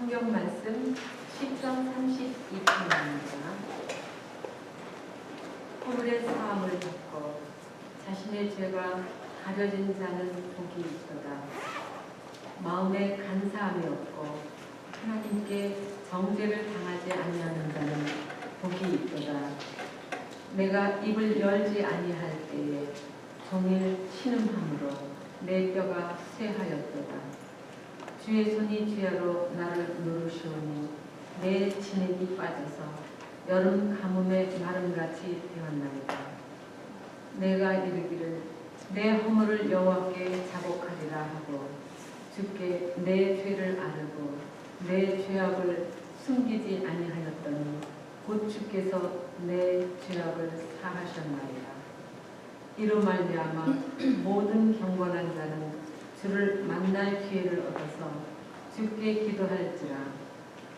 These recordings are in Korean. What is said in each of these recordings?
성경 말씀 시편 32편입니다. 허물의 사함을 받고 자신의 죄가 가려진 자는 복이 있도다. 마음에 간사함이 없고 하나님께 정죄를 당하지 아니하는 자는 복이 있도다. 내가 입을 열지 아니할 때에 종일 신음함으로 내 뼈가 쇠하였도다. 주의 손이 주야로 나를 누르시오니 내 진액이 빠져서 여름 가뭄의 마름같이 되었나이다. 내가 이르기를 내 허물을 여호와께 자복하리라 하고 주께 내 죄를 아르고 내 죄악을 숨기지 아니하였더니 곧 주께서 내 죄악을 사하셨나이다. 이로 말미암아 모든 경건한 자는 주를 만날 기회를 얻어서 주께 기도할지라.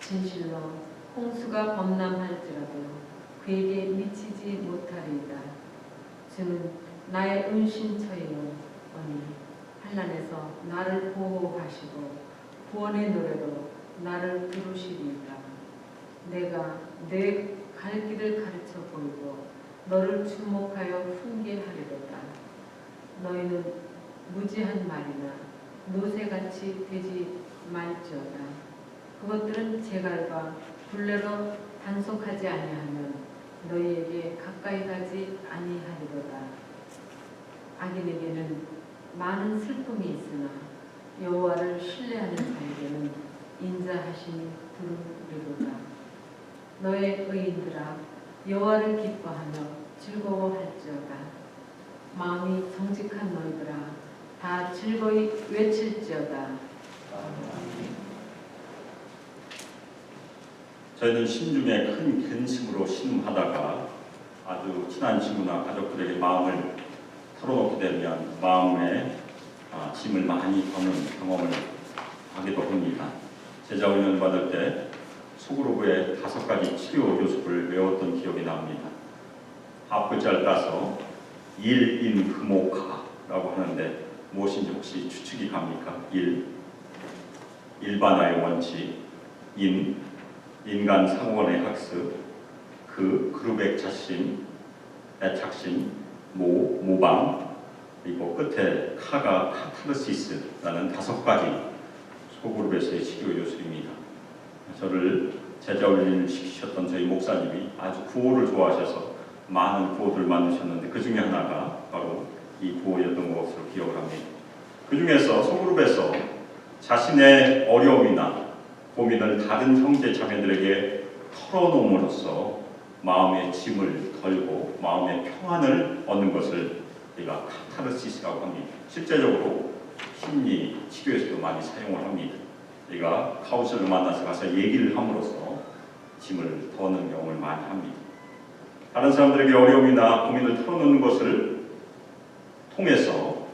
진실로 홍수가 범람할지라도 그에게 미치지 못하리이다. 주는 나의 은신처이오니 환난에서 나를 보호하시고 구원의 노래로 나를 부르시리이다. 내가 내 갈 길을 가르쳐 보이고 너를 주목하여 훈계하리로다. 너희는 무지한 말이나 노새같이 되지 말지어다. 그것들은 재갈과 굴레로 단속하지 아니하면 너희에게 가까이 가지 아니하리로다. 악인에게는 많은 슬픔이 있으나 여호와를 신뢰하는 자에게는 인자하심이 두루리로다. 너의 의인들아 여호와를 기뻐하며 즐거워할지어다. 마음이 정직한 너희들아 다 즐거이 외칠지어다. 저희는 심중에 큰 근심으로 신음하다가 아주 친한 친구나 가족들에게 마음을 털어놓게 되면 마음에 짐을 많이 더는 경험을 하기도 합니다. 제자훈련 받을 때 소그룹의 5가지 치료 요소를 외웠던 기억이 납니다. 앞글자를 따서 일인금오가라고 하는데 무엇인지 혹시 추측이 갑니까? 일반화의 원칙, 인간 상호간의 학습, 그룹의 자신, 애착심, 모방, 그리고 끝에 카타르시스라는 5가지 소그룹에서의 치료 요소입니다. 저를 제자훈련을 시키셨던 저희 목사님이 아주 구호를 좋아하셔서 많은 구호들을 만드셨는데 그 중에 하나가 바로 이 구호였던 것으로 기억을 합니다. 그 중에서 소그룹에서 자신의 어려움이나 고민을 다른 형제 자매들에게 털어놓음으로써 마음의 짐을 덜고 마음의 평안을 얻는 것을 우리가 카타르시스라고 합니다. 실제적으로 심리 치료에서도 많이 사용을 합니다. 우리가 카운슬을 만나서 가서 얘기를 함으로써 짐을 더는 경험을 많이 합니다. 다른 사람들에게 어려움이나 고민을 털어놓는 것을 통해서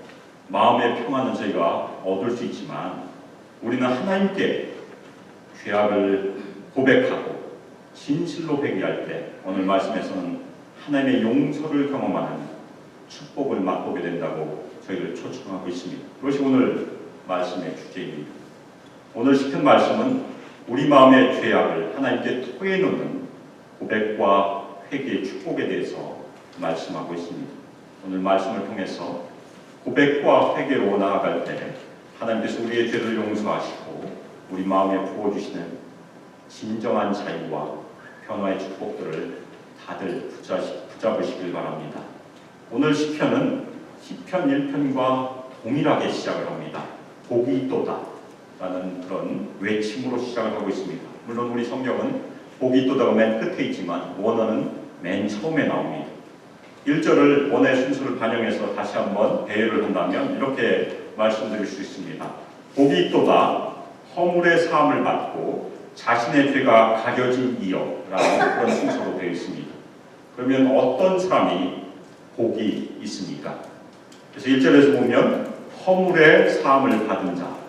마음의 평안은 저희가 얻을 수 있지만 우리는 하나님께 죄악을 고백하고 진실로 회개할 때 오늘 말씀에서는 하나님의 용서를 경험하는 축복을 맛보게 된다고 저희를 초청하고 있습니다. 그것이 오늘 말씀의 주제입니다. 오늘 시편 말씀은 우리 마음의 죄악을 하나님께 토해놓는 고백과 회개의 축복에 대해서 말씀하고 있습니다. 오늘 말씀을 통해서 고백과 회개로 나아갈 때 하나님께서 우리의 죄를 용서하시고 우리 마음에 부어주시는 진정한 자유와 변화의 축복들을 다들 붙잡으시길 바랍니다. 오늘 시편은 시편 1편과 동일하게 시작을 합니다. 복이 있도다 라는 그런 외침으로 시작을 하고 있습니다. 물론 우리 성경은 복이 있도다가 맨 끝에 있지만 원어는 맨 처음에 나옵니다. 1절을 원의 순서를 반영해서 다시 한번 배열을 한다면 이렇게 말씀드릴 수 있습니다. 복이 있도다 허물의 사함을 받고 자신의 죄가 가려진 이여 라는 그런 순서로 되어 있습니다. 그러면 어떤 사람이 복이 있습니까? 그래서 1절에서 보면 허물의 사함을 받은 자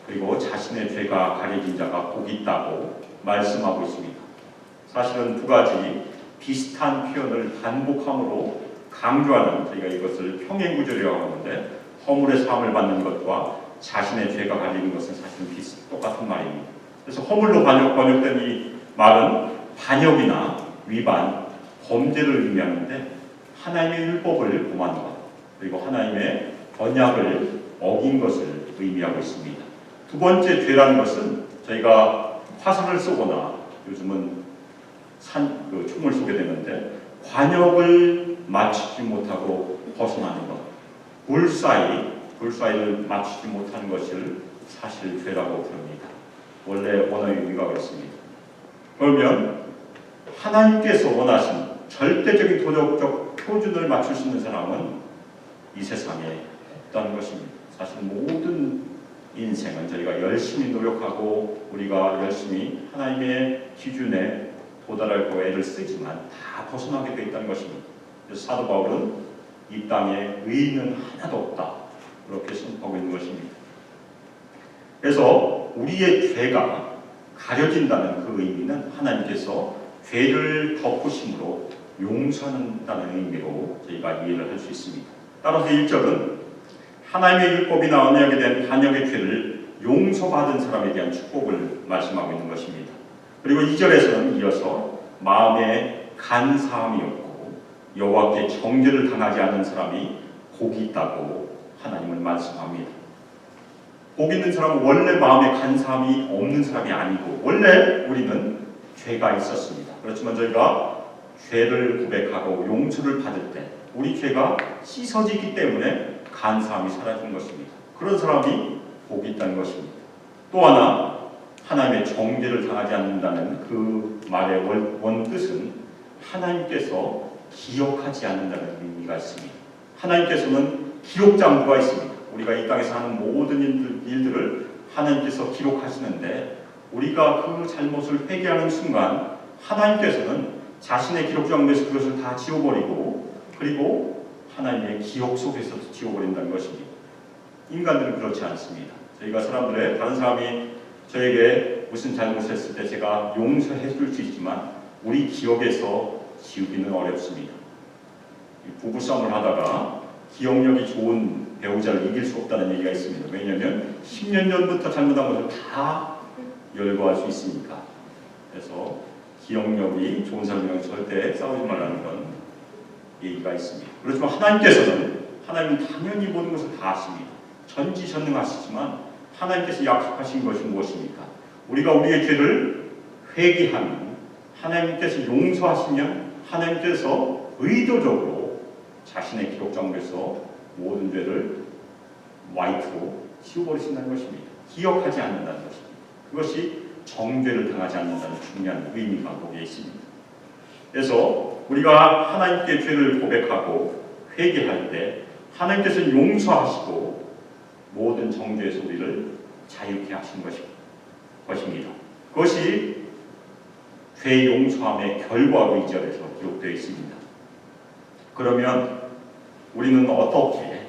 그리고 자신의 죄가 가려진 자가 복이 있다고 말씀하고 있습니다. 사실은 2가지 비슷한 표현을 반복함으로 강조하는 저희가 이것을 평행구절이라고 하는데 허물의 사함을 받는 것과 자신의 죄가 가리는 것은 사실은 똑같은 말입니다. 그래서 허물로 번역된 이 말은 반역이나 위반, 범죄를 의미하는데 하나님의 율법을 범한 것, 그리고 하나님의 언약을 어긴 것을 의미하고 있습니다. 두 번째 죄라는 것은 저희가 화살을 쏘거나 요즘은 총을 쏘게 되는데 관역을 맞추지 못하고 벗어나는 것, 불사이를 맞추지 못하는 것을 사실 죄라고 부릅니다. 원래 언어의 의미가 그렇습니다. 그러면 하나님께서 원하신 절대적인 도덕적 표준을 맞출 수 있는 사람은 이 세상에 없다는 것입니다. 사실 모든 인생은 저희가 열심히 노력하고 우리가 열심히 하나님의 기준에 도달하고 애를 쓰지만 다 벗어나게 되어 있다는 것입니다. 그래서 사도 바울은 이 땅에 의인은 하나도 없다, 그렇게 선포하고 있는 것입니다. 그래서 우리의 죄가 가려진다는 그 의미는 하나님께서 죄를 덮으심으로 용서한다는 의미로 저희가 이해를 할 수 있습니다. 따라서 1절은 하나님의 율법이나 언약에 대한 반역의 죄를 용서받은 사람에 대한 축복을 말씀하고 있는 것입니다. 그리고 2절에서는 이어서 마음에 간사함이 없고 여호와께 정죄를 당하지 않는 사람이 복이 있다고 하나님은 말씀합니다. 복 있는 사람은 원래 마음에 간사함이 없는 사람이 아니고 원래 우리는 죄가 있었습니다. 그렇지만 저희가 죄를 고백하고 용서를 받을 때 우리 죄가 씻어지기 때문에 간사함이 사라지는 것입니다. 그런 사람이 복이 있다는 것입니다. 또 하나, 하나님의 정죄를 당하지 않는다는 그 말의 원뜻은 하나님께서 기억하지 않는다는 의미가 있습니다. 하나님께서는 기록장부가 있습니다. 우리가 이 땅에서 하는 모든 일들을 하나님께서 기록하시는데 우리가 그 잘못을 회개하는 순간 하나님께서는 자신의 기록장부에서 그것을 다 지워버리고 그리고 하나님의 기억 속에서 지워버린다는 것입니다. 인간들은 그렇지 않습니다. 저희가 다른 사람이 저에게 무슨 잘못을 했을 때 제가 용서해 줄 수 있지만 우리 기억에서 지우기는 어렵습니다. 부부싸움을 하다가 기억력이 좋은 배우자를 이길 수 없다는 얘기가 있습니다. 왜냐하면 10년 전부터 잘못한 것을 다 열거할 수 있으니까. 그래서 기억력이 좋은 사람이랑 절대 싸우지 말라는 건 얘기가 있습니다. 그렇지만 하나님은 당연히 모든 것을 다 아십니다. 전지전능하시지만 하나님께서 약속하신 것이 무엇입니까? 우리가 우리의 죄를 회개하면 하나님께서 용서하시면 하나님께서 의도적으로 자신의 기록장부에서 모든 죄를 화이트로 지워버리신다는 것입니다. 기억하지 않는다는 것입니다. 그것이 정죄를 당하지 않는다는 중요한 의미가 거기에 있습니다. 그래서 우리가 하나님께 죄를 고백하고 회개할 때 하나님께서 용서하시고 모든 정죄에서 우리를 자유케 하신 것입니다. 그것이 죄 용서함의 결과로 2절에서 기록되어 있습니다. 그러면 우리는 어떻게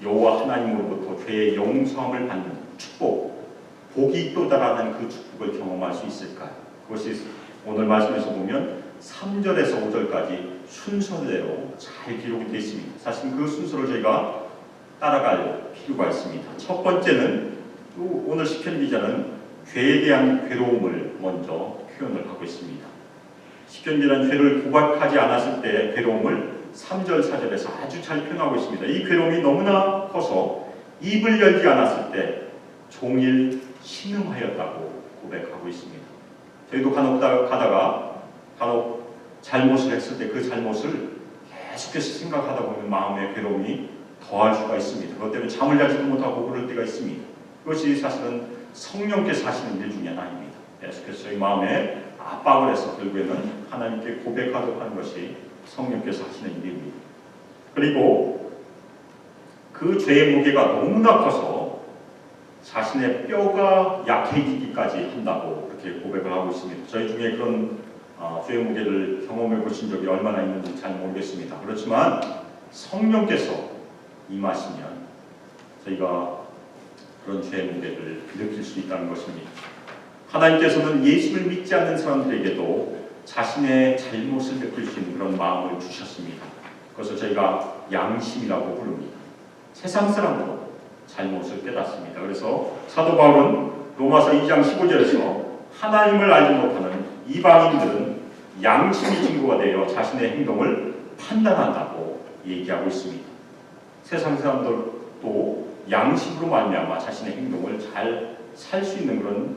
여호와 하나님으로부터 죄의 용서함을 받는 축복, 복이 있도다라는 그 축복을 경험할 수 있을까요? 그것이 오늘 말씀에서 보면 3절에서 5절까지 순서대로 잘 기록이 되어 있습니다. 사실 그 순서를 저희가 따라갈 필요가 있습니다. 첫 번째는 오늘 시편 기자는 죄에 대한 괴로움을 먼저 표현을 하고 있습니다. 시편 기자는 죄를 고백하지 않았을 때의 괴로움을 3절, 4절에서 아주 잘 표현하고 있습니다. 이 괴로움이 너무나 커서 입을 열지 않았을 때 종일 신음하였다고 고백하고 있습니다. 저희도 간혹 잘못을 했을 때 그 잘못을 계속해서 생각하다 보면 마음의 괴로움이 더할 수가 있습니다. 그것 때문에 잠을 자지도 못하고 그럴 때가 있습니다. 그것이 사실은 성령께서 하시는 일 중에 하나입니다. 계속해서 저희 마음에 압박을 해서 결국에는 하나님께 고백하도록 하는 것이 성령께서 하시는 일입니다. 그리고 그 죄의 무게가 너무나 커서 자신의 뼈가 약해지기까지 한다고 그렇게 고백을 하고 있습니다. 저희 중에 그런 죄의 무게를 경험해 보신 적이 얼마나 있는지 잘 모르겠습니다. 그렇지만 성령께서 임하시면 저희가 그런 죄의 무게를 느낄 수 있다는 것입니다. 하나님께서는 예수를 믿지 않는 사람들에게도 자신의 잘못을 느낄 수 있는 그런 마음을 주셨습니다. 그것을 저희가 양심이라고 부릅니다. 세상 사람도 잘못을 깨닫습니다. 그래서 사도 바울은 로마서 2장 15절에서 하나님을 알지 못하는 이방인들은 양심이 증거가 되어 자신의 행동을 판단한다고 얘기하고 있습니다. 세상 사람들도 양심으로 말미암아 자신의 행동을 잘 살 수 있는 그런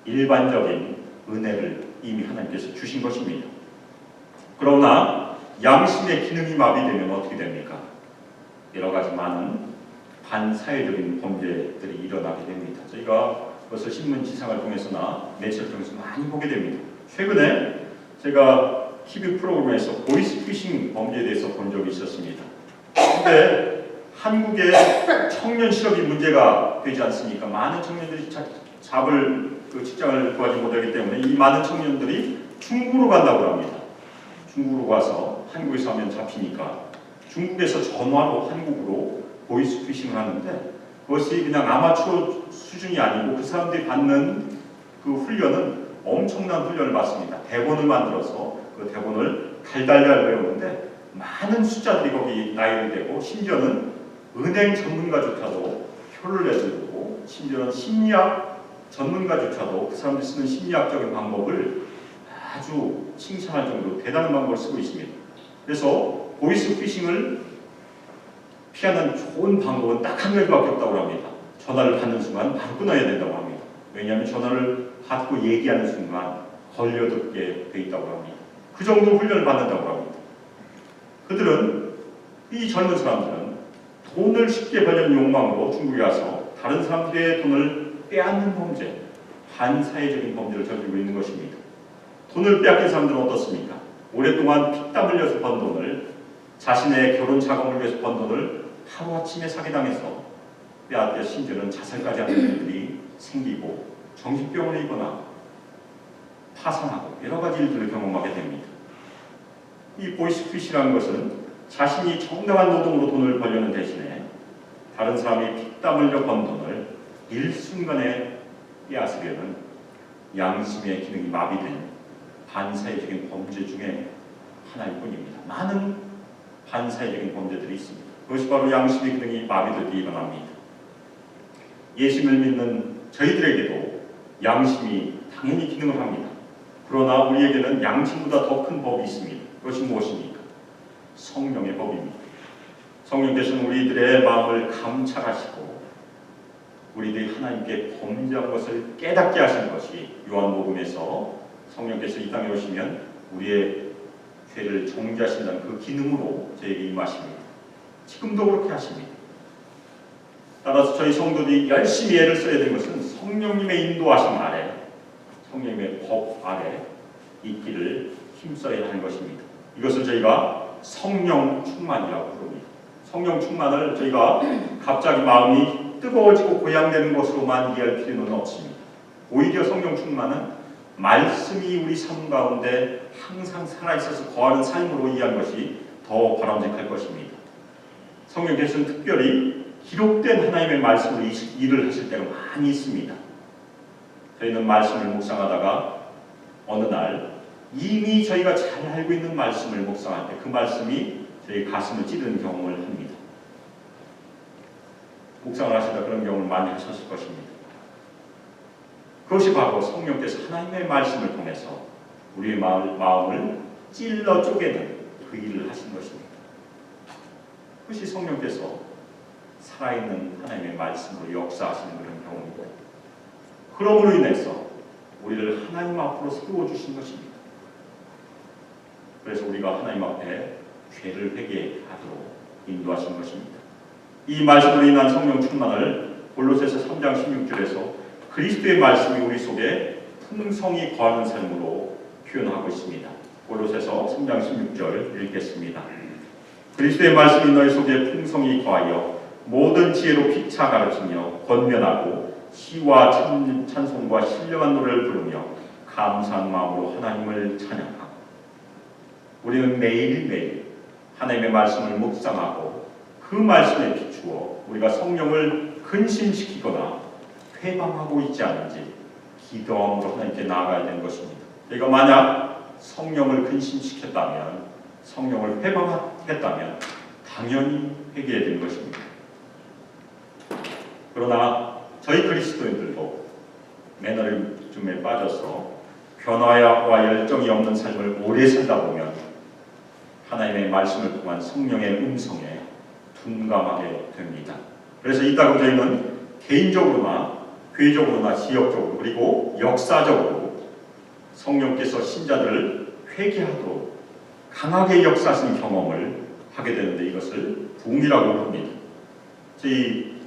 일반적인 은혜를 이미 하나님께서 주신 것입니다. 그러나 양심의 기능이 마비되면 어떻게 됩니까? 여러 가지 많은 반사회적인 범죄들이 일어나게 됩니다. 저희가 그것을 신문 지상을 통해서나 매체를 통해서 많이 보게 됩니다. 최근에 제가 TV 프로그램에서 보이스피싱 범죄에 대해서 본 적이 있었습니다. 근데 한국의 청년 실업이 문제가 되지 않습니까? 많은 청년들이 잡을 그 직장을 구하지 못하기 때문에 이 많은 청년들이 중국으로 간다고 합니다. 중국으로 가서 한국에서 하면 잡히니까 중국에서 전화로 한국으로 보이스피싱을 하는데 그것이 그냥 아마추어 수준이 아니고 그 사람들이 받는 그 훈련은 엄청난 훈련을 받습니다. 대본을 만들어서 그 대본을 달달달 외우는데 많은 숫자들이 거기 나열이 되고 심지어는 은행 전문가조차도 표를 내주고 심지어는 심리학 전문가조차도 그 사람들이 쓰는 심리학적인 방법을 아주 칭찬할 정도로 대단한 방법을 쓰고 있습니다. 그래서 보이스피싱을 피하는 좋은 방법은 딱 한 가지밖에 없다고 합니다. 전화를 받는 순간 바로 끊어야 된다고 합니다. 왜냐하면 전화를 받고 얘기하는 순간 걸려듣게 돼 있다고 합니다. 그 정도 훈련을 받는다고 합니다. 그들은 이 젊은 사람들은 돈을 쉽게 벌려는 욕망으로 중국에 와서 다른 사람들의 돈을 빼앗는 범죄, 반사회적인 범죄를 저지르고 있는 것입니다. 돈을 빼앗긴 사람들은 어떻습니까? 오랫동안 피땀 흘려서 번 돈을 자신의 결혼 자금을 위해서 번 돈을 하루아침에 사기당해서 빼앗겨 심지어는 자살까지 하는 일들이 생기고 정신병을 입거나 파산하고 여러 가지 일들을 경험하게 됩니다. 이 보이스피싱이라는 것은 자신이 정당한 노동으로 돈을 벌려는 대신에 다른 사람이 피땀 흘려 번 돈을 일순간에 빼앗으려는 양심의 기능이 마비된 반사회적인 범죄 중에 하나일 뿐입니다. 많은 반사회적인 범죄들이 있습니다. 그것이 바로 양심의 기능이 마비될 때 일어납니다. 예수를 믿는 저희들에게도 양심이 당연히 기능을 합니다. 그러나 우리에게는 양심보다 더 큰 법이 있습니다. 그것이 무엇입니까? 성령의 법입니다. 성령께서는 우리들의 마음을 감찰하시고 우리들이 하나님께 범죄한 것을 깨닫게 하시는 것이 요한복음에서 성령께서 이 땅에 오시면 우리의 죄를 정죄하신다는 그 기능으로 저에게 임하십니다. 지금도 그렇게 하십니다. 따라서 저희 성도들이 열심히 애를 써야 되는 것은 성령님의 인도하심 아래, 성령님의 법 아래 있기를 힘써야 하는 것입니다. 이것을 저희가 성령 충만이라고 부릅니다. 성령 충만을 저희가 갑자기 마음이 뜨거워지고 고양되는 것으로만 이해할 필요는 없습니다. 오히려 성령 충만은 말씀이 우리 삶 가운데 항상 살아있어서 거하는 삶으로 이해한 것이 더 바람직할 것입니다. 성령께서는 특별히 기록된 하나님의 말씀으로 일을 하실 때가 많이 있습니다. 저희는 말씀을 묵상하다가 어느 날 이미 저희가 잘 알고 있는 말씀을 묵상할 때 그 말씀이 저희 가슴을 찌르는 경험을 합니다. 묵상을 하시다 그런 경험을 많이 하셨을 것입니다. 그것이 바로 성령께서 하나님의 말씀을 통해서 우리의 마음을 찔러 쪼개는 그 일을 하신 것입니다. 그것이 성령께서 살아있는 하나님의 말씀으로 역사하시는 그런 경험이고 그러므로 인해서 우리를 하나님 앞으로 세워주신 것입니다. 그래서 우리가 하나님 앞에 죄를 회개하도록 인도하신 것입니다. 이 말씀으로 인한 성령 충만을 골로새서 3장 16절에서 그리스도의 말씀이 우리 속에 풍성히 거하는 삶으로 표현하고 있습니다. 골로새서 3장 16절 읽겠습니다. 그리스도의 말씀이 너희 속에 풍성히 거하여 모든 지혜로 피차 가르치며 권면하고 시와 찬송과 신령한 노래를 부르며 감사한 마음으로 하나님을 찬양하고 우리는 매일매일 하나님의 말씀을 묵상하고 그 말씀에 비추어 우리가 성령을 근신시키거나 회방하고 있지 않은지 기도함으로 하나님께 나아가야 되는 것입니다. 저희가 만약 성령을 근신시켰다면 성령을 회방했다면 당연히 회개해야 되는 것입니다. 그러나 저희 그리스도인들도 매너리즘에 빠져서 변화와 열정이 없는 삶을 오래 살다 보면 하나님의 말씀을 통한 성령의 음성에 둔감하게 됩니다. 그래서 이따금 저희는 개인적으로나 교회적으로나 지역적으로 그리고 역사적으로 성령께서 신자들을 회개하도록 강하게 역사하신 경험을 하게 되는데 이것을 부흥이라고 부릅니다. 저희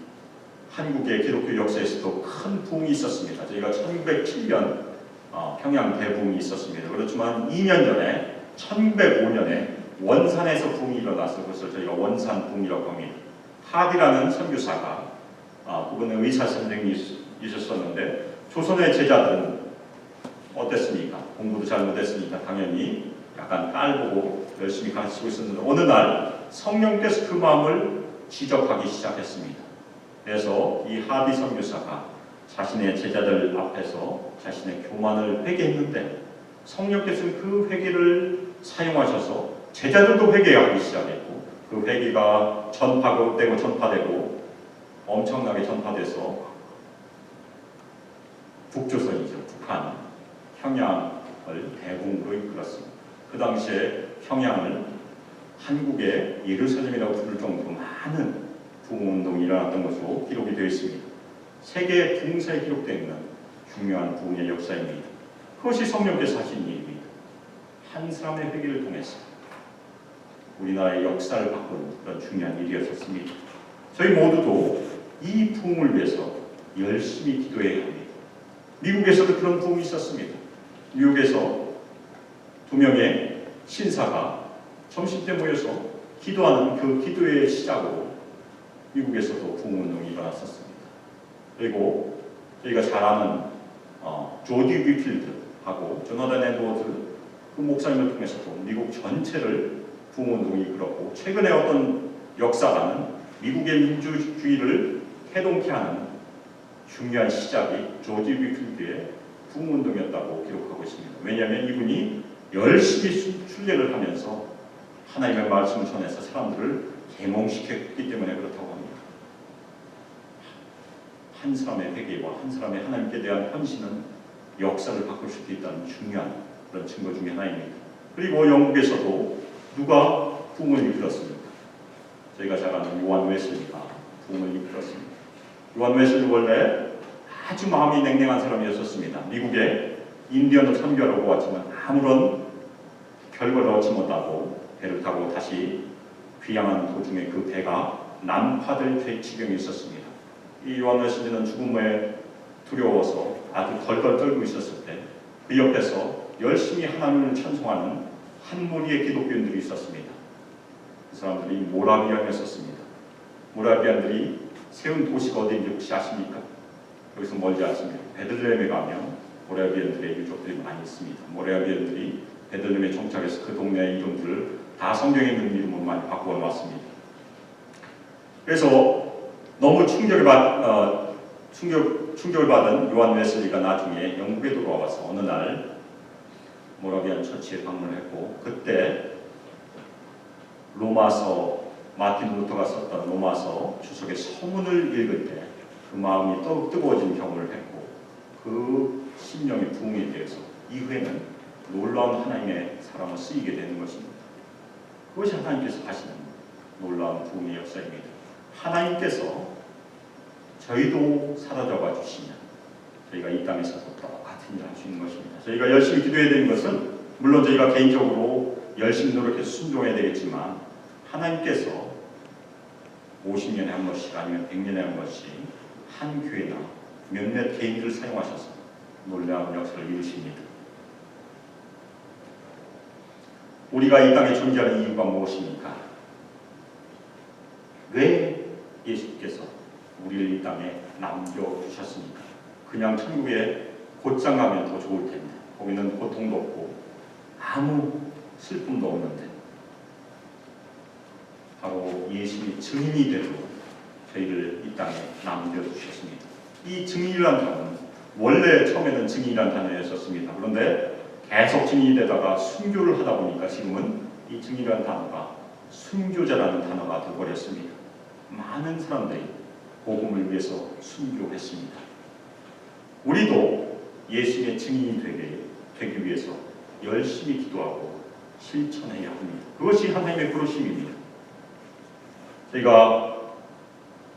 한국의 기독교 역사에서도 큰 부흥이 있었습니다. 저희가 1907년 평양 대부흥이 있었습니다. 그렇지만 2년 전에 1905년에 원산에서 부흥이 일어나서 그것을 저희가 원산 부흥이라고 합니다. 하디라는 선교사가 그분은 의사 선생님이셨었는데 조선의 제자들은 어땠습니까? 공부도 잘 못했으니까 당연히 약간 깔보고 열심히 가르치고 있었는데 어느 날 성령께서 그 마음을 지적하기 시작했습니다. 그래서 이 하디 선교사가 자신의 제자들 앞에서 자신의 교만을 회개했는데 성령께서는 그 회개를 사용하셔서 제자들도 회개하기 시작했고 그 회개가 전파되고 엄청나게 전파돼서 북조선이죠. 북한, 평양을 대부흥으로 이끌었습니다. 그 당시에 평양을 한국의 예루살렘이라고 부를 정도로 많은 부흥운동이 일어났던 것으로 기록이 되어 있습니다. 세계 부흥사에 기록되어 있는 중요한 부흥의 역사입니다. 그것이 성령께서 하신 일입니다. 한 사람의 회개를 통해서 우리나라의 역사를 바꾸는 그런 중요한 일이었습니다. 저희 모두도 이 부흥을 위해서 열심히 기도해야 합니다. 미국에서도 그런 부흥이 있었습니다. 미국에서 2명의 신사가 점심때 모여서 기도하는 그 기도의 시작으로 미국에서도 부흥운동이 일어났었습니다. 그리고 저희가 잘 아는 조디 위필드하고 조나단 에드워즈 그 목사님을 통해서도 미국 전체를 부흥운동이 이끌었고 최근에 어떤 역사가는 미국의 민주주의를 해동케 하는 중요한 시작이 조지 위필드의 부흥운동이었다고 기록하고 있습니다. 왜냐하면 이분이 열심히 순례를 하면서 하나님의 말씀을 전해서 사람들을 계몽시켰기 때문에 그렇다고 합니다. 한 사람의 회개와 한 사람의 하나님께 대한 헌신은 역사를 바꿀 수도 있다는 중요한 그런 증거 중에 하나입니다. 그리고 영국에서도 누가 부흥을 이끌었습니까? 저희가 잘 아는 요한 웨슬리가 부흥을 이끌었습니다. 요한 웨슬리 원래 아주 마음이 냉랭한 사람이었습니다. 미국에 인디언을 선교하러 왔지만 아무런 결과를 얻지 못하고 배를 타고 다시 귀향하는 도중에 그 배가 난파될 지경이 있었습니다. 이 요한 웨슬리는 죽음에 두려워서 아주 덜덜 떨고 있었을 때 그 옆에서 열심히 하나님을 찬송하는 한 무리의 기독교인들이 있었습니다. 그 사람들이 모라비안이었습니다. 모라비안들이 세운 도시가 어디인지 혹시 아십니까? 여기서 멀지 않습니다. 베들레헴에 가면 모라비안들의 유족들이 많이 있습니다. 모라비안들이 베들레헴에 정착해서 그 동네의 이름들을 다 성경에 있는 이름으로 많이 바꾸어 놨습니다. 그래서 너무 충격을 받은 요한 웨슬리가 나중에 영국에 돌아와서 어느 날 모라비안 처치에 방문을 했고 그때 로마서 마틴 루터가 썼던 로마서 주석의 서문을 읽을 때 그 마음이 뜨거워진 경험을 했고 그 심령의 부흥에 대해서 이후에는 놀라운 하나님의 사랑을 쓰이게 되는 것입니다. 그것이 하나님께서 하시는 놀라운 부흥의 역사입니다. 하나님께서 저희도 사라져가 주시면 저희가 이 땅에서도 똑같은 일을 할 수 있는 것입니다. 저희가 열심히 기도해야 되는 것은 물론 저희가 개인적으로 열심히 노력해서 순종해야 되겠지만 하나님께서 50년에 한 번씩 아니면 100년에 한 번씩 한 교회나 몇몇 개인들을 사용하셔서 놀라운 역사를 이루십니다. 우리가 이 땅에 존재하는 이유가 무엇입니까? 왜 예수께서 우리를 이 땅에 남겨주셨습니까? 그냥 천국에 곧장 가면 더 좋을 텐데 거기는 고통도 없고 아무 슬픔도 없는데 바로 예수님이 증인이 되도록 저희를 이 땅에 남겨주셨습니다. 이 증인이라는 단어는 원래 처음에는 증인이라는 단어였었습니다. 그런데 계속 증인이 되다가 순교를 하다 보니까 지금은 이 증인이라는 단어가 순교자라는 단어가 되어버렸습니다. 많은 사람들이 복음을 위해서 순교했습니다. 우리도 예수의 증인이 되기 위해서 열심히 기도하고 실천해야 합니다. 그것이 하나님의 부르심입니다. 저희가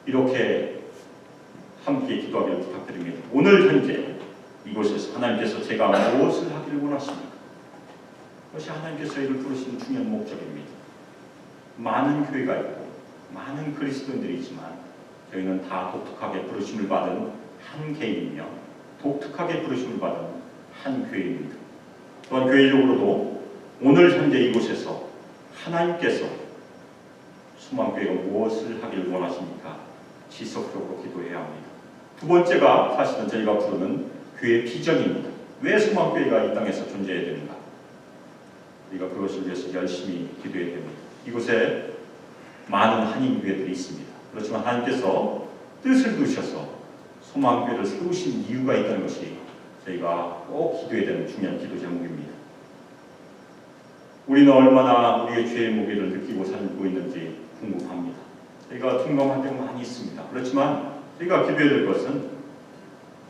이렇게 함께 기도하기를 부탁드립니다. 오늘 현재 이곳에서 하나님께서 제가 무엇을 하기를 원하십니까? 그것이 하나님께서 저희를 부르시는 중요한 목적입니다. 많은 교회가 있고 많은 그리스도인들이 있지만 저희는 다 독특하게 부르심을 받은 한 개인이며 독특하게 부르심을 받은 한 교회입니다. 또한 교회적으로도 오늘 현재 이곳에서 하나님께서 소망교회가 무엇을 하기를 원하십니까? 지속적으로 기도해야 합니다. 두 번째가 사실은 저희가 부르는 교회 비전입니다. 왜 소망교회가 이 땅에서 존재해야 됩니까? 우리가 그것을 위해서 열심히 기도해야 됩니다. 이곳에 많은 한인교회들이 있습니다. 그렇지만 하나님께서 뜻을 두셔서 소망교회를 세우신 이유가 있다는 것이 저희가 꼭 기도해야 되는 중요한 기도 제목입니다. 우리는 얼마나 우리의 죄의 무게를 느끼고 살고 있는지 궁금합니다. 저희가 둔감할 때가 많이 있습니다. 그렇지만 저희가 기도해야 될 것은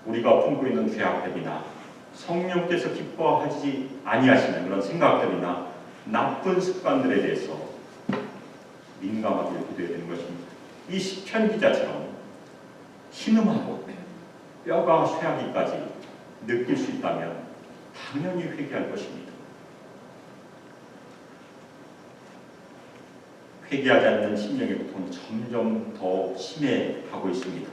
우리가 품고 있는 죄악들이나 성령께서 기뻐하지 아니하시는 그런 생각들이나 나쁜 습관들에 대해서 민감하게 기도해야 되는 것입니다. 이 시편 기자처럼 신음하고 뼈가 쇠하기까지 느낄 수 있다면 당연히 회개할 것입니다. 회개하지 않는 심령의 고통은 점점 더 심해가고 있습니다.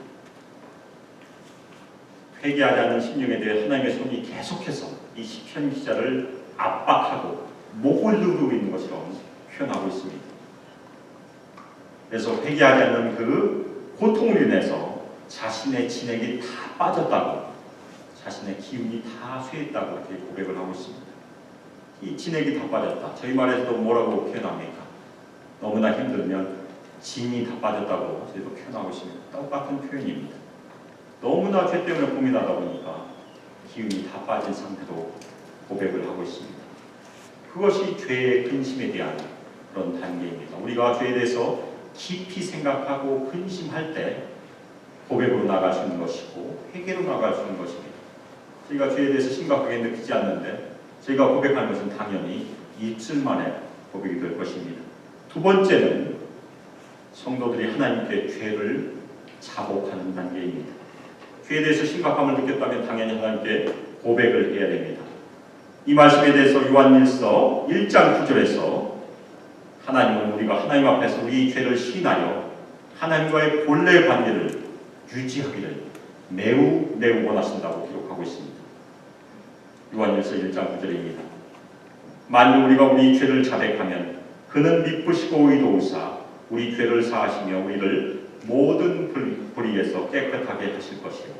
회개하지 않는 심령에 대해 하나님의 손이 계속해서 이 시편 기자를 압박하고 목을 누르고 있는 것처럼 표현하고 있습니다. 그래서 회개하지 않는 그 고통으로 인해서 자신의 진액이 다 빠졌다고, 자신의 기운이 다 쇠했다고 이렇게 고백을 하고 있습니다. 이 진액이 다 빠졌다. 저희 말에서도 뭐라고 표현합니까? 너무나 힘들면 진이 다 빠졌다고 저희도 표현하고 있습니다. 똑같은 표현입니다. 너무나 죄 때문에 고민하다 보니까 기운이 다 빠진 상태로 고백을 하고 있습니다. 그것이 죄의 근심에 대한 그런 단계입니다. 우리가 죄에 대해서 깊이 생각하고 근심할 때 고백으로 나갈 수 있는 것이고 회개로 나갈 수 있는 것입니다. 저희가 죄에 대해서 심각하게 느끼지 않는데 저희가 고백하는 것은 당연히 입술만의 고백이 될 것입니다. 두 번째는 성도들이 하나님께 죄를 자복하는 단계입니다. 죄에 대해서 심각함을 느꼈다면 당연히 하나님께 고백을 해야 됩니다. 이 말씀에 대해서 요한일서 1장 9절에서 하나님은 우리가 하나님 앞에서 우리 죄를 시인하여 하나님과의 본래 관계를 유지하기를 매우 원하신다고 기록하고 있습니다. 요한일서 1장 9절입니다. 만일 우리가 우리 죄를 자백하면 그는 미쁘시고 의로우사 우리 죄를 사하시며 우리를 모든 불의에서 깨끗하게 하실 것이요.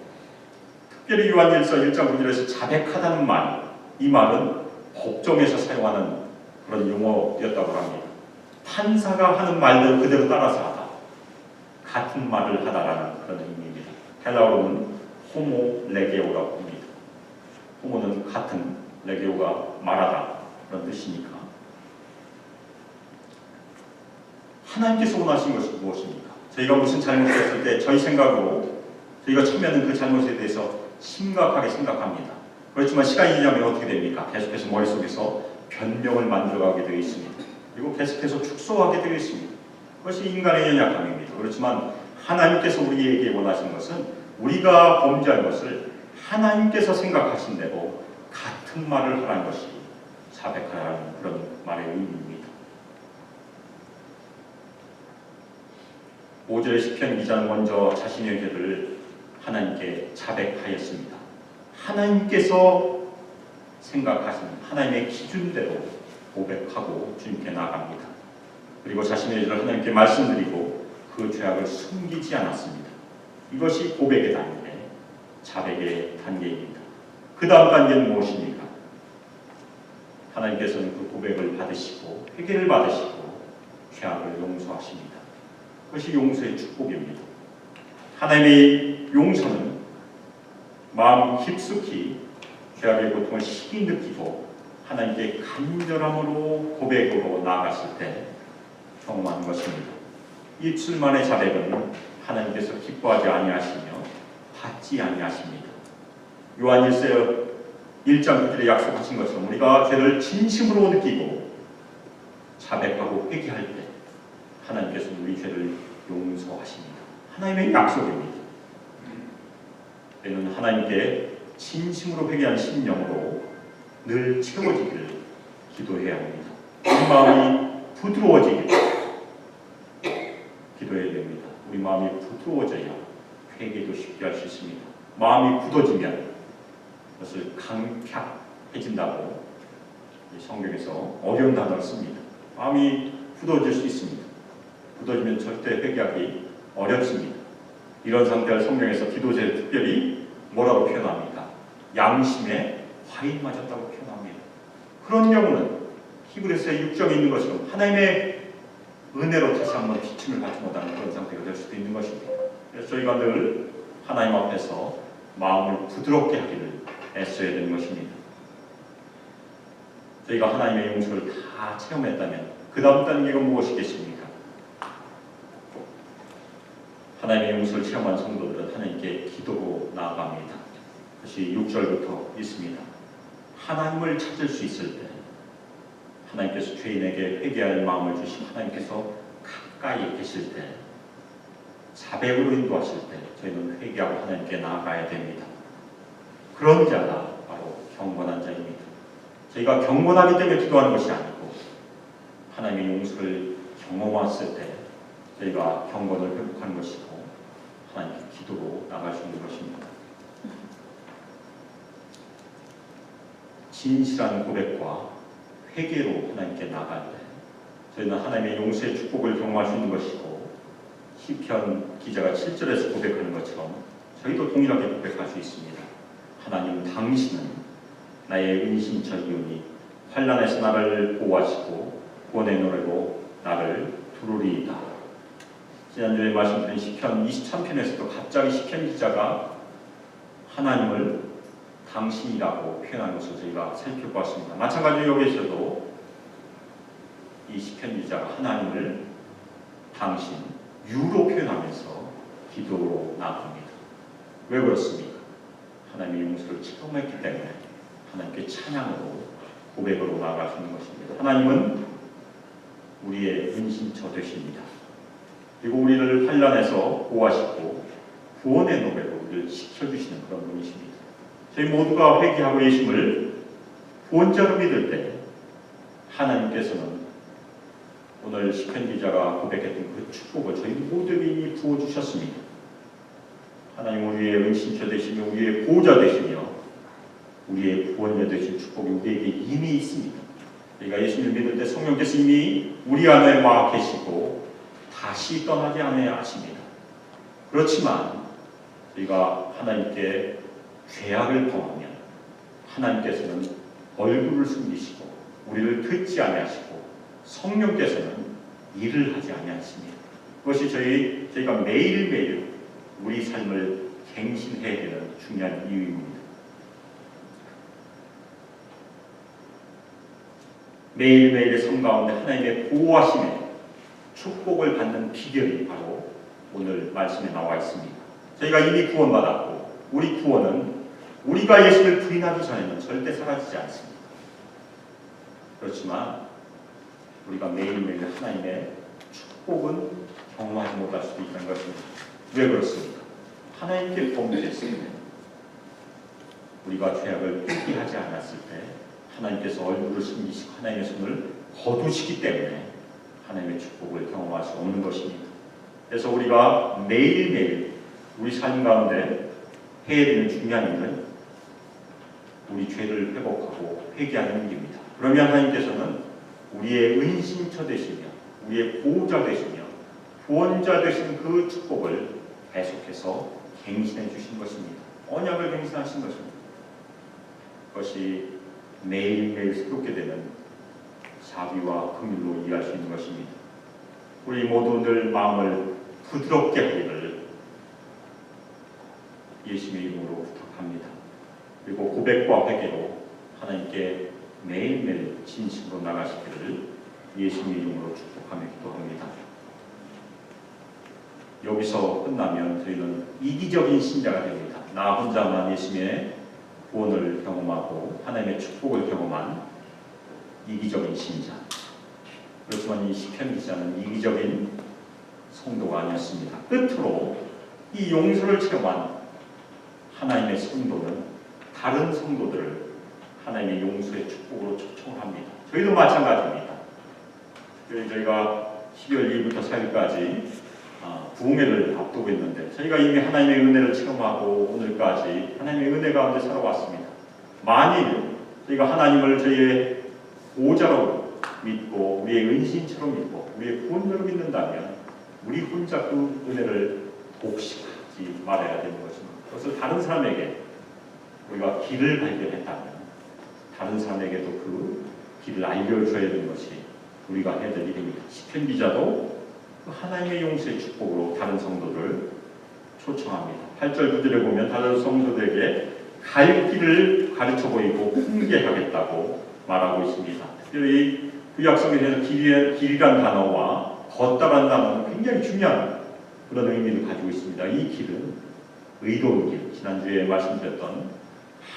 특별히 요한일서 1장 9절에서 자백하다는 말, 이 말은 법정에서 사용하는 그런 용어였다고 합니다. 판사가 하는 말대로 그대로 따라서 하다, 같은 말을 하다라는 그런 의미입니다. 헬라어로는 호모 레게오라고 합니다. 호모는 같은, 레게오가 말하다 그런 뜻이니까. 하나님께서 원하신 것이 무엇입니까? 저희가 무슨 잘못을 했을 때 저희 생각으로 저희가 처음에는 그 잘못에 대해서 심각하게 생각합니다. 그렇지만 시간이 지나면 어떻게 됩니까? 계속해서 머릿속에서 변명을 만들어가게 되어 있습니다. 그리고 계속해서 축소하게 되어 있습니다. 그것이 인간의 연약함입니다. 그렇지만 하나님께서 우리에게 원하시는 것은 우리가 범죄한 것을 하나님께서 생각하신 대로 같은 말을 하라는 것이 자백하라는 그런 말의 의미입니다. 5절의 시편 기자는 먼저 자신의 죄를 하나님께 자백하였습니다. 하나님께서 생각하신 하나님의 기준대로 고백하고 주님께 나아갑니다. 그리고 자신의 죄를 하나님께 말씀드리고 그 죄악을 숨기지 않았습니다. 이것이 고백의 단계, 자백의 단계입니다. 그 다음 단계는 무엇입니까? 하나님께서는 그 고백을 받으시고 회개를 받으시고 죄악을 용서하십니다. 그것이 용서의 축복입니다. 하나님의 용서는 마음 깊숙이 죄악의 고통을 시기 느끼고 하나님께 간절함으로 고백으로 나아갔을 때 경험하는 것입니다. 입술만의 자백은 하나님께서 기뻐하지 아니하시며 받지 아니하십니다. 요한일서 1장 9절에 약속하신 것처럼 우리가 죄를 진심으로 느끼고 자백하고 회개할 때 하나님께서는 우리 죄를 용서하십니다. 하나님의 약속입니다. 우리는 하나님께 진심으로 회개한 심령으로 늘 채워지기를 기도해야 합니다. 우리 마음이 부드러워지기를 기도해야 됩니다. 우리 마음이 부드러워져야 회개도 쉽게 할 수 있습니다. 마음이 굳어지면 그것을 강팍해진다고 성경에서 어려운 단어를 씁니다. 마음이 굳어질 수 있습니다. 굳어지면 절대 회개하기 어렵습니다. 이런 상태를 성경에서 기도제를 특별히 뭐라고 표현합니까? 양심에 화인 맞았다고 표현합니다. 그런 경우는 히브리서의 6장에 있는 것처럼 하나님의 은혜로 다시 한번 비침을 받지 못하는 그런 상태가 될 수도 있는 것입니다. 그래서 저희가 늘 하나님 앞에서 마음을 부드럽게 하기를 애써야 되는 것입니다. 저희가 하나님의 용서를 다 체험했다면 그 다음 단계가 무엇이겠습니까? 하나님의 용서를 체험한 성도들은 하나님께 기도로 나아갑니다. 그것이 6절부터 있습니다. 하나님을 찾을 수 있을 때 하나님께서 죄인에게 회개할 마음을 주신 하나님께서 가까이 계실 때 자백으로 인도하실 때 저희는 회개하고 하나님께 나아가야 됩니다. 그런 자가 바로 경건한 자입니다. 저희가 경건하기 때문에 기도하는 것이 아니고 하나님의 용서를 경험했을 때 저희가 경건을 회복하는 것이고 하나님께 기도로 나갈 수 있는 것입니다. 진실한 고백과 회개로 하나님께 나갈 때 저희는 하나님의 용서의 축복을 경험할 수 있는 것이고 시편 기자가 7절에서 고백하는 것처럼 저희도 동일하게 고백할 수 있습니다. 하나님 당신은 나의 은신처이오니 환난에서 나를 보호하시고 구원의 노래로 나를 부르리이다. 지난주에 말씀드린 시편 23편에서도 갑자기 시편 기자가 하나님을 당신이라고 표현한 것을 저희가 살펴보았습니다. 마찬가지로 여기서도 이 시편 기자가 하나님을 당신, 유로 표현하면서 기도로 나아갑니다. 왜 그렇습니까? 하나님의 용서를 체험했기 때문에 하나님께 찬양으로 고백으로 나아갈 수 있는 것입니다. 하나님은 우리의 은신처 되십니다. 그리고 우리를 환난에서 보호하시고 구원의 노래로 우리를 지켜주시는 그런 분이십니다. 저희 모두가 회개하고 예수님을 구원자로 믿을 때 하나님께서는 오늘 시편 기자가 고백했던 그 축복을 저희 모두에게 이미 부어주셨습니다. 하나님 우리의 은신처 되시며 우리의 보호자 되시며 우리의 구원자 되신 축복이 우리에게 이미 있습니다. 우리가 예수님을 믿을 때 성령께서 이미 우리 안에 와 계시고 다시 떠나지 않아야 하십니다. 그렇지만 저희가 하나님께 죄악을 범하면 하나님께서는 얼굴을 숨기시고 우리를 듣지 아니하시고 성령께서는 일을 하지 아니하십니다. 그것이 저희가 매일매일 우리 삶을 갱신해야 되는 중요한 이유입니다. 매일매일의 삶 가운데 하나님의 보호하심에 축복을 받는 비결이 바로 오늘 말씀에 나와 있습니다. 저희가 이미 구원받았고 우리 구원은 우리가 예수를 부인하기 전에는 절대 사라지지 않습니다. 그렇지만 우리가 매일매일 하나님의 축복은 경험하지 못할 수도 있다는 것입니다. 왜 그렇습니까? 하나님께 범죄했을 때 우리가 죄악을 회개하지 않았을 때 하나님께서 얼굴을 숨기시고 하나님의 손을 거두시기 때문에 하나님의 축복을 경험할 수 없는 것입니다. 그래서 우리가 매일매일 우리 삶 가운데 해야 되는 중요한 일은 우리 죄를 회복하고 회개하는 일입니다. 그러면 하나님께서는 우리의 은신처 되시며 우리의 보호자 되시며 구원자 되신 그 축복을 계속해서 갱신해 주신 것입니다. 언약을 갱신하신 것입니다. 그것이 매일매일 새롭게 되는 자비와 긍휼로 이해할 수 있는 것입니다. 우리 모두 늘 마음을 부드럽게 하기를 예수님의 이름으로 부탁합니다. 그리고 고백과 회개로 하나님께 매일매일 진심으로 나가시기를 예수님의 이름으로 축복하며 기도합니다. 여기서 끝나면 저희는 이기적인 신자가 됩니다. 나 혼자만 예수님의 구원을 경험하고 하나님의 축복을 경험한 이기적인 신자. 그렇지만 이 시편 기자는 이기적인 성도가 아니었습니다. 끝으로 이 용서를 체험한 하나님의 성도는 다른 성도들을 하나님의 용서의 축복으로 초청합니다. 저희도 마찬가지입니다. 저희가 12월 2일부터 4일까지 부흥회를 앞두고 있는데 저희가 이미 하나님의 은혜를 체험하고 오늘까지 하나님의 은혜 가운데 살아왔습니다. 만일 저희가 하나님을 저희의 보호자로 믿고 우리의 은신처럼 믿고 우리의 구원자로 믿는다면 우리 혼자 그 은혜를 독식하지 말아야 되는 것입니다. 그것을 다른 사람에게 우리가 길을 발견했다면 다른 사람에게도 그 길을 알려줘야 되는 것이 우리가 해야 될 일입니다. 시편 기자도 그 하나님의 용서의 축복으로 다른 성도를 초청합니다. 8절 9절에 보면 다른 성도들에게 갈 길을 가르쳐 보이고 훈계하겠다고 말하고 있습니다. 특별히 구약성경에서 길이란 단어와 걷다란 단어는 굉장히 중요한 그런 의미를 가지고 있습니다. 이 길은 의로운 길, 지난주에 말씀드렸던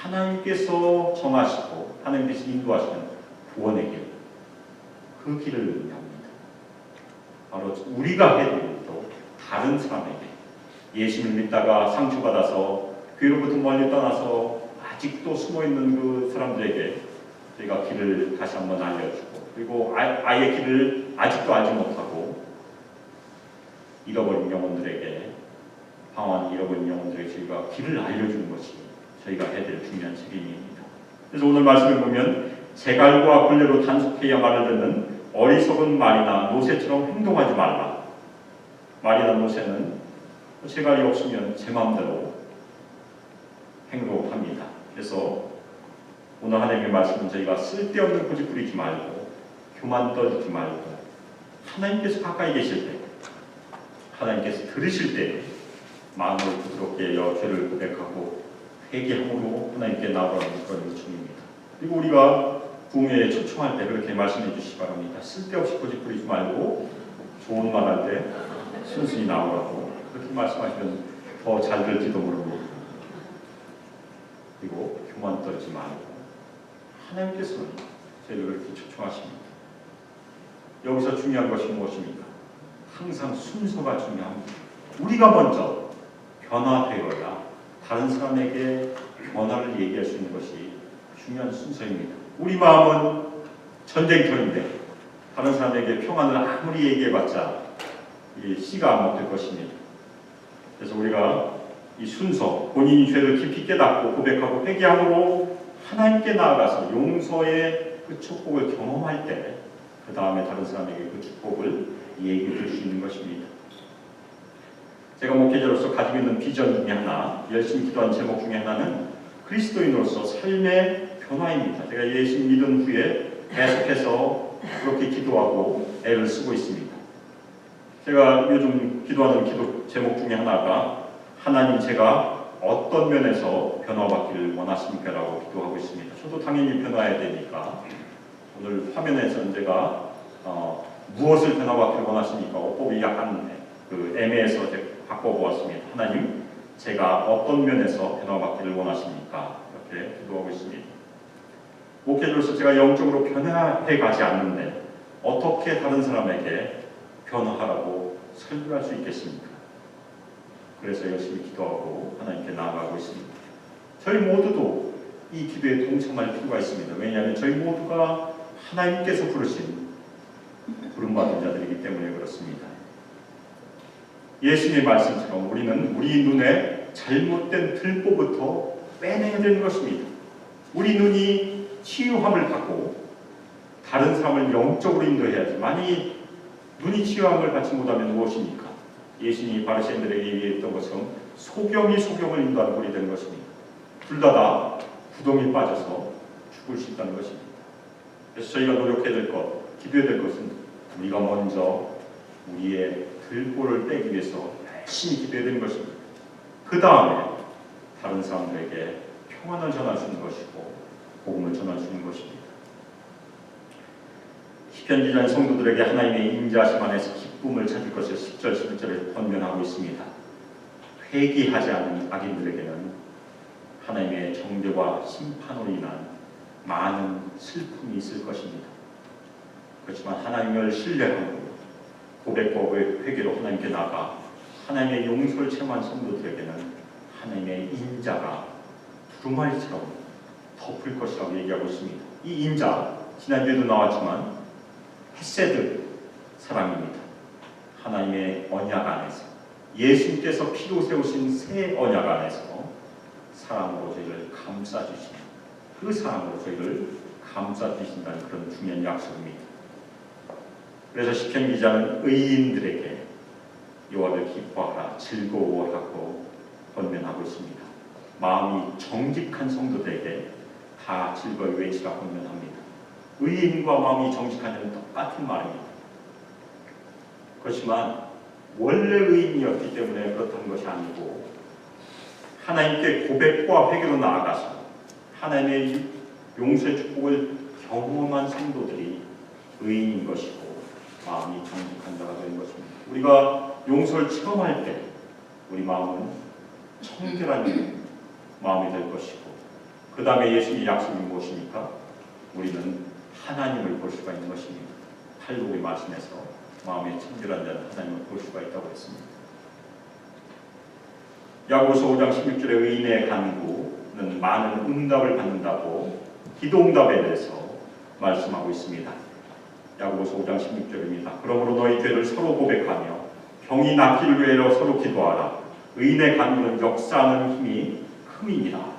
하나님께서 정하시고 하나님께서 인도하시는 구원의 길, 그 길을 의미합니다. 바로 우리가 해야 될 일도 다른 사람에게 예수를 믿다가 상처받아서 교회로부터 멀리 떠나서 아직도 숨어있는 그 사람들에게 저희가 길을 다시 한번 알려주고 그리고 아예 길을 아직도 알지 못하고 잃어버린 영혼들에게 방황 잃어버린 영혼들에게 저희가 길을 알려주는 것이 저희가 해야 될 중요한 책임입니다. 그래서 오늘 말씀을 보면 재갈과 굴레로 단속해야 말을 듣는 어리석은 말이나 노새처럼 행동하지 말라. 말이나 노새는 재갈이 없으면 제 마음대로 행동합니다. 그래서 오늘 하나님의 말씀은 저희가 쓸데없는 고집 부리지 말고 교만 떨지 말고 하나님께서 가까이 계실 때 하나님께서 들으실 때 마음을 부드럽게 여 죄를 고백하고 회개함으로 하나님께 나아가는 그런 요청입니다. 그리고 우리가 부흥회에 초청할 때 그렇게 말씀해 주시기 바랍니다. 쓸데없이 고집 부리지 말고 좋은 말 할 때 순순히 나오라고 그렇게 말씀하시면 더 잘 들지도 모르고 그리고 교만 떨지 말고 하나님께서는 저희를 그렇게 초청하십니다. 여기서 중요한 것이 무엇입니까? 항상 순서가 중요합니다. 우리가 먼저 변화되어야 다른 사람에게 변화를 얘기할 수 있는 것이 중요한 순서입니다. 우리 마음은 전쟁터인데 다른 사람에게 평안을 아무리 얘기해봤자 씨가 안 먹힐 것입니다. 그래서 우리가 이 순서, 본인이 죄를 깊이 깨닫고 고백하고 회개함으로 하나님께 나아가서 용서의 그 축복을 경험할 때 그 다음에 다른 사람에게 그 축복을 얘기해 줄 수 있는 것입니다. 제가 목회자로서 가지고 있는 비전 중에 하나, 열심히 기도한 제목 중에 하나는 그리스도인으로서 삶의 변화입니다. 제가 예수 믿은 후에 계속해서 그렇게 기도하고 애를 쓰고 있습니다. 제가 요즘 기도하는 기도 제목 중에 하나가 하나님 제가 어떤 면에서 변화받기를 원하십니까? 라고 기도하고 있습니다. 저도 당연히 변화해야 되니까 오늘 화면에서는 제가 무엇을 변화받기를 원하십니까? 어법이 약간 애매해서 바꿔보았습니다. 하나님 제가 어떤 면에서 변화받기를 원하십니까? 이렇게 기도하고 있습니다. 목회자로서 제가 영적으로 변화해 가지 않는데 어떻게 다른 사람에게 변화하라고 설교할 수 있겠습니까? 그래서 열심히 기도하고 하나님께 나아가고 있습니다. 저희 모두도 이 기도에 동참할 필요가 있습니다. 왜냐하면 저희 모두가 하나님께서 부르신 부름받은 자들이기 때문에 그렇습니다. 예수님의 말씀처럼 우리는 우리 눈에 잘못된 들보부터 빼내야 되는 것입니다. 우리 눈이 치유함을 받고 다른 사람을 영적으로 인도해야지. 만약 눈이 치유함을 받지 못하면 무엇입니까? 예수님이 바리새인들에게 얘기했던 것처럼 소경이 소경을 인도하는 꼴이 되는 것입니다. 둘 다 구덩이에 빠져서 죽을 수 있다는 것입니다. 그래서 저희가 노력해야 될 것, 기도해야 될 것은 우리가 먼저 우리의 들보를 빼기 위해서 열심히 기도해야 되는 것입니다. 그 다음에 다른 사람들에게 평안을 전해주는 것이고 복음을 전해주는 것입니다. 시편 기자는 성도들에게 하나님의 인자하심 안에서 기쁨을 찾을 것을 10절, 11절에 권면하고 있습니다. 회개하지 않는 악인들에게는 하나님의 정죄와 심판으로 인한 많은 슬픔이 있을 것입니다. 그렇지만 하나님을 신뢰하고 고백과 회개로 하나님께 나가 하나님의 용서를 체험한 성도들에게는 하나님의 인자가 두루마리처럼 덮을 것이라고 얘기하고 있습니다. 이 인자, 지난주에도 나왔지만 헤세드 사랑입니다. 하나님의 언약 안에서 예수님께서 피로 세우신 새 언약 안에서 사랑으로 저희를 감싸주시는, 그 사랑으로 저희를 감싸주신다는 그런 중요한 약속입니다. 그래서 시편 기자는 의인들에게 여호와를 기뻐하라, 즐거워하고 권면하고 있습니다. 마음이 정직한 성도들에게 다 즐거이 외치라 권면합니다. 의인과 마음이 정직한 자는 똑같은 말입니다. 그렇지만 원래 의인이었기 때문에 그렇다는 것이 아니고 하나님께 고백과 회개로 나아가서 하나님의 용서의 축복을 경험한 성도들이 의인인 것이고 마음이 정직한 자가 되는 것입니다. 우리가 용서를 체험할 때 우리 마음은 청결한 마음이 될 것이고, 그 다음에 예수님의 약속이 무엇입니까? 우리는 하나님을 볼 수가 있는 것입니다. 팔복의 말씀에서 마음의 청결한 자는 하나님을 볼 수가 있다고 했습니다. 야고보서 5장 16절에 의인의 간구는 많은 응답을 받는다고 기도 응답에 대해서 말씀하고 있습니다. 야고보서 5장 16절입니다. 그러므로 너희 죄를 서로 고백하며 병이 낫기를 위하여 서로 기도하라. 의인의 간구는 역사하는 힘이 큼이니라.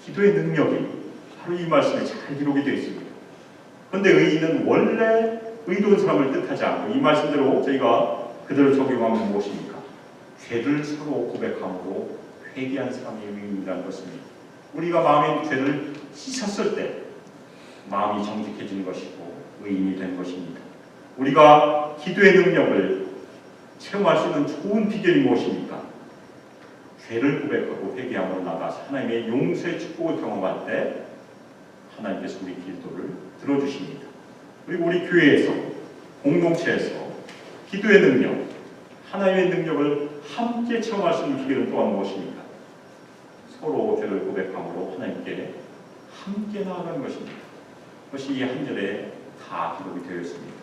기도의 능력이 바로 이 말씀에 잘 기록이 되어 있습니다. 그런데 의인은 원래 의로운 사람을 뜻하지 않고 이 말씀대로 저희가 그대로 적용하면 무엇입니까? 죄를 서로 고백함으로 회개한 사람이 의인이라는 것입니다. 우리가 마음의 죄를 씻었을 때 마음이 정직해지는 것이고 의인이 된 것입니다. 우리가 기도의 능력을 체험할 수 있는 좋은 비결이 무엇입니까? 죄를 고백하고 회개함으로 나가서 하나님의 용서의 축복을 경험할 때 하나님께서 우리 기도를 들어주십니다. 그리고 우리 교회에서, 공동체에서 기도의 능력, 하나님의 능력을 함께 체험할 수 있는 비결은 또한 무엇입니까? 서로 죄를 고백함으로 하나님께 함께 나아가는 것입니다. 그것이 이 한 절에 다 기록이 되어 있습니다.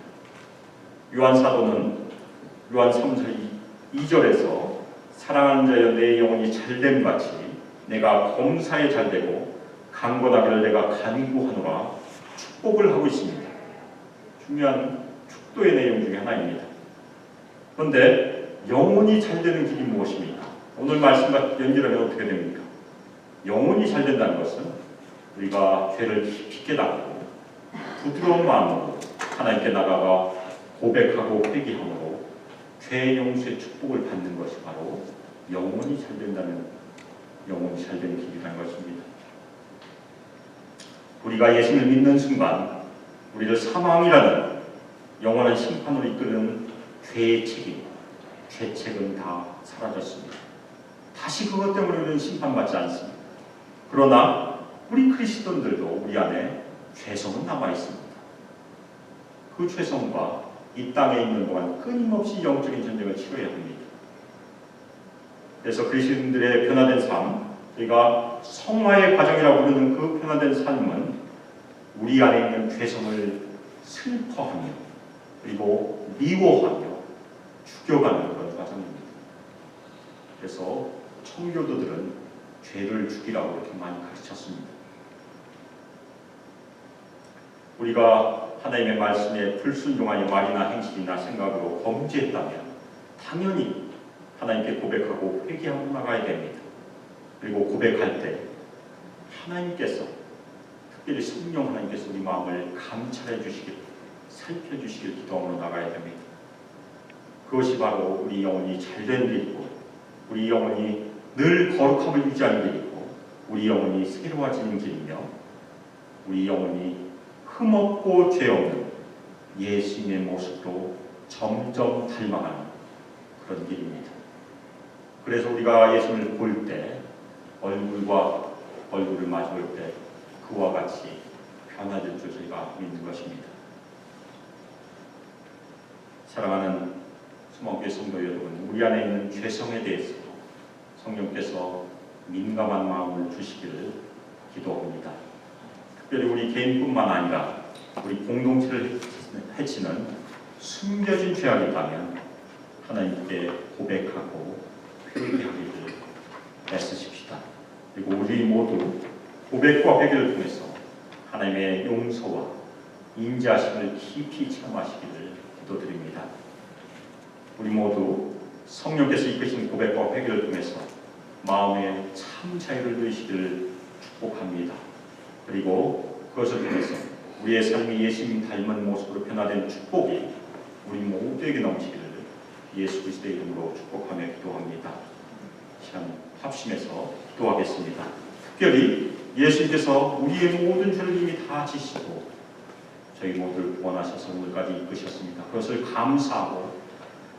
요한 사도는 요한 3장 2절에서 사랑하는 자여 내 영혼이 잘됨 같이 내가 범사에 잘되고 강건하기를 내가 간구하노라 축복을 하고 있습니다. 중요한 축도의 내용 중에 하나입니다. 그런데 영혼이 잘되는 길이 무엇입니까? 오늘 말씀과 연결하면 어떻게 됩니까? 영혼이 잘된다는 것은 우리가 죄를 깊이 깨닫고 부드러운 마음으로 하나님께 나가가 고백하고 회개함으로 죄 용서의 축복을 받는 것이 바로 영혼이 잘된다는, 영혼이 잘되는 길이라는 것입니다. 우리가 예수님을 믿는 순간 우리를 사망이라는 영원한 심판으로 이끄는 죄의 책임, 죄책은 다 사라졌습니다. 다시 그것 때문에 우리는 심판받지 않습니다. 그러나 우리 그리스도인들도 우리 안에 죄성은 남아있습니다. 그 죄성과 이 땅에 있는 동안 끊임없이 영적인 전쟁을 치러야 합니다. 그래서 그리스도인들의 변화된 삶, 우리가 성화의 과정이라고 부르는 그 변화된 삶은 우리 안에 있는 죄성을 슬퍼하며 그리고 미워하며 죽여가는 그런 과정입니다. 그래서 청교도들은 죄를 죽이라고 이렇게 많이 가르쳤습니다. 우리가 하나님의 말씀에 불순종하여 말이나 행실이나 생각으로 범죄했다면 당연히 하나님께 고백하고 회개하고 나가야 됩니다. 그리고 고백할 때 하나님께서, 특별히 성령 하나님께서 우리 마음을 감찰해 주시길, 살펴주시길 기도함으로 나가야 됩니다. 그것이 바로 우리 영혼이 잘된 길이고 우리 영혼이 늘 거룩함을 유지하는 길이고 우리 영혼이 새로워지는 길이며 우리 영혼이 흠없고 죄 없는 예수님의 모습도 점점 닮아가는 그런 길입니다. 그래서 우리가 예수님을 볼 때 얼굴과 얼굴을 마주볼 때 그와 같이 변화될 줄 저희가 믿는 것입니다. 사랑하는 수목교회 성도 여러분, 우리 안에 있는 죄성에 대해서 성령께서 민감한 마음을 주시기를 기도합니다. 특별히 우리 개인뿐만 아니라 우리 공동체를 해치는 숨겨진 죄악이 있다면 하나님께 고백하고 회개하기를 애쓰십시다. 그리고 우리 모두 고백과 회개를 통해서 하나님의 용서와 인자하심을 깊이 체험하시기를 기도드립니다. 우리 모두 성령께서 이끄신 고백과 회개를 통해서 마음에 참 자유를 누리시기를 축복합니다. 그리고 그것을 통해서 우리의 삶이 예수님 닮은 모습으로 변화된 축복이 우리 모두에게 넘치기를 예수 그리스도의 이름으로 축복하며 기도합니다. 시간 합심해서 기도하겠습니다. 특별히 예수님께서 우리의 모든 죄를 이미 다 지시고 저희 모두를 구원하셔서 오늘까지 이끄셨습니다. 그것을 감사하고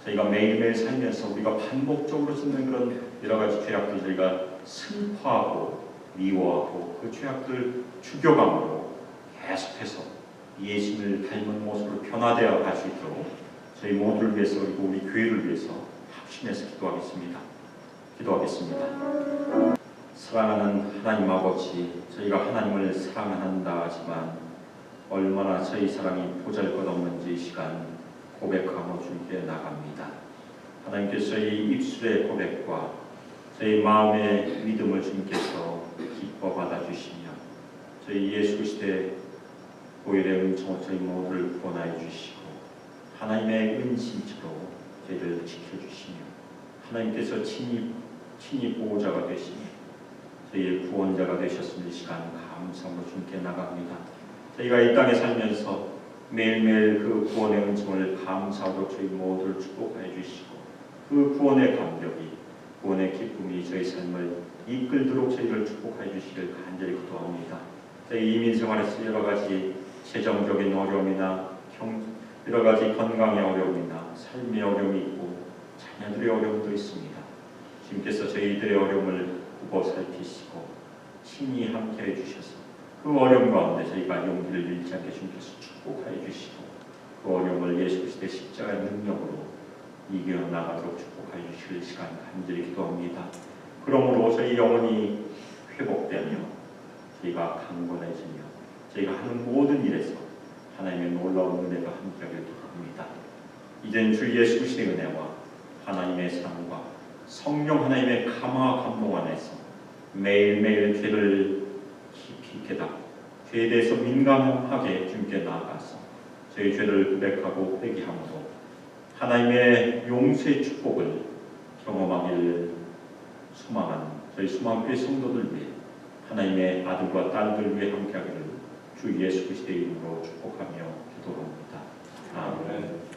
저희가 매일매일 살면서 우리가 반복적으로 짓는 그런 여러 가지 죄악들 저희가 슬퍼하고 미워하고 그 죄악들 죽여감으로 계속해서 예수님을 닮은 모습으로 변화되어 갈 수 있도록 저희 모두를 위해서 그리고 우리 교회를 위해서 합심해서 기도하겠습니다. 사랑하는 하나님 아버지, 저희가 하나님을 사랑한다 하지만 얼마나 저희 사랑이 보잘것없는지 이 시간 고백하며 주께 나갑니다. 하나님께서 저희 입술의 고백과 저희 마음의 믿음을 주님께서 기뻐 받아주시며 저희 예수 그리스도의 보혈의 은총으로 저희 모두를 구원하여 주시고 하나님의 은신처로 저희를 지켜주시며 하나님께서 친히 보호자가 되시며 저희의 구원자가 되셨음을 이 시간 감사함으로 주님께 나갑니다. 저희가 이 땅에 살면서 매일매일 그 구원의 은총을 감사하도록 저희 모두를 축복하여 주시고 그 구원의 감격이 구원의 기쁨이 저희 삶을 이끌도록 저희를 축복하여 주시길 간절히 기도합니다. 저희 이민 생활에서 여러 가지 재정적인 어려움이나 여러 가지 건강의 어려움이나 삶의 어려움이 있고 자녀들의 어려움도 있습니다. 주님께서 저희들의 어려움을 굽어 살피시고 친히 함께해 주셔서 그 어려움 가운데 저희가 용기를 잃지 않게 주님께서 축복하여 주시고 그 어려움을 예수 그리스도의 십자가의 능력으로 이겨나가도록 축복하여 주실 시간 간절히 기도합니다. 그러므로 저희 영혼이 회복되며 저희가 강건해지며 저희가 하는 모든 일에서 하나님의 놀라운 은혜가 함께하길 기도합니다. 이젠 주 예수 그리스도의 은혜와 하나님의 사랑과 성령 하나님의 감화와 감동 안에서 매일매일 죄를 깊이 깨닫고 죄에 대해서 민감하게 주님께 나아가서 저희 죄를 고백하고 회개함으로 하나님의 용서의 축복을 경험하기를 소망하는 저희 수망교회 성도들 위해 하나님의 아들과 딸들 위해 함께하기를 주 예수 그리스도의 이름으로 축복하며 기도합니다. 아멘.